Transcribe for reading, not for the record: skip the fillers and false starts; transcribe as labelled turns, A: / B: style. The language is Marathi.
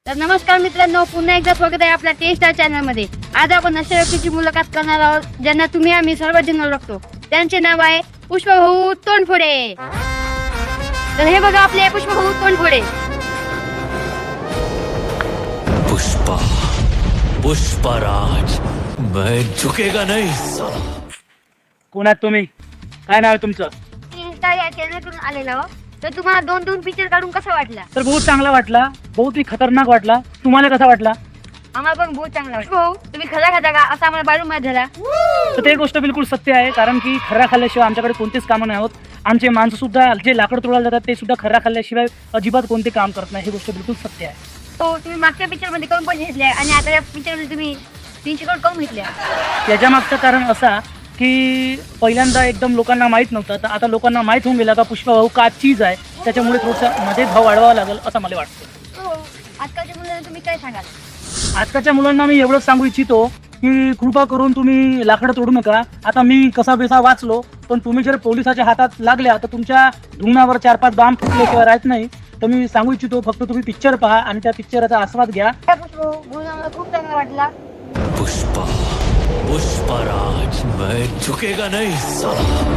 A: तर नमस्कार मित्रांनो, पुन्हा एकदा स्वागत आहे आपल्या टेस्ट चॅनल मध्ये. आज आपण अशा व्यक्तीची मुलाखत करणार आहोत ज्यांना तुम्ही आम्ही सर्वजण ओळखतो. त्यांचे नाव आहे पुष्पभाऊ तोंडफोडे. तर हे बघा आपले पुष्पभाऊ तोंडफोडे.
B: पुष्पा पुष्पराज मैं झुकेगा नहीं साला.
C: कोण आहात तुम्ही? काय नाव आहे तुमचं?
A: इंस्टा या चॅनलवरून आलेला हो. तर तुम्हाला दोन पिक्चर काढून कसं वाटला?
C: तर बहुत चांगला वाटला, बहुत ही खतरनाक वाटला. तुम्हाला कसा वाटला?
A: आम्हाला पण बहुत चांगला वाटला. भाऊ तुम्ही खरा खाता का असं आम्हाला बाळू माहित झाला.
C: तर ते गोष्ट बिलकुल सत्य आहे, कारण की खरा खाल्ल्याशिवाय आमच्याकडे कोणतेच कामं नाही होत. आमचे माणसं सुद्धा जे लाकड तोडायला जातात ते सुद्धा खरा खाल्ल्याशिवाय अजिबात कोणते काम करत नाही. ही गोष्ट बिलकुल सत्य आहे.
A: हो, तुम्ही मागच्या पिक्चर मध्ये करून पण घेतले आणि आता या पिक्चर मध्ये तुम्ही 300 करोड करून घेतल्या.
C: त्याच्या मागचं कारण असा की पहिल्यांदा एकदम लोकांना माहीत नव्हतं, तर आता लोकांना माहीत होऊन गेला का पुष्पभाऊ का चीज आहे, त्याच्यामुळे थोडंसं मध्ये भाव वाढवावा लागेल असं मला वाटतं.
A: हो, आजकालच्या मुलांना तुम्ही काय सांगाल?
C: आजकालच्या मुलांना मी एवढंच सांगू इच्छितो की कृपा करून तुम्ही लाकडं तोडू नका. आता मी कसा बेसा वाचलो, पण तुम्ही जर पोलिसाच्या हातात लागल्या तर तुमच्या धुण्यावर 4-5 बाम फुटल्याशिवाय राहत नाही. तर मी सांगू इच्छितो फक्त तुम्ही पिक्चर पहा आणि त्या पिक्चरचा आस्वाद घ्या.
A: बोलून आम्हाला खूप चांगला वाटला.
B: पुष्पा पुष्पराज मैं झुकेगा नहीं साला.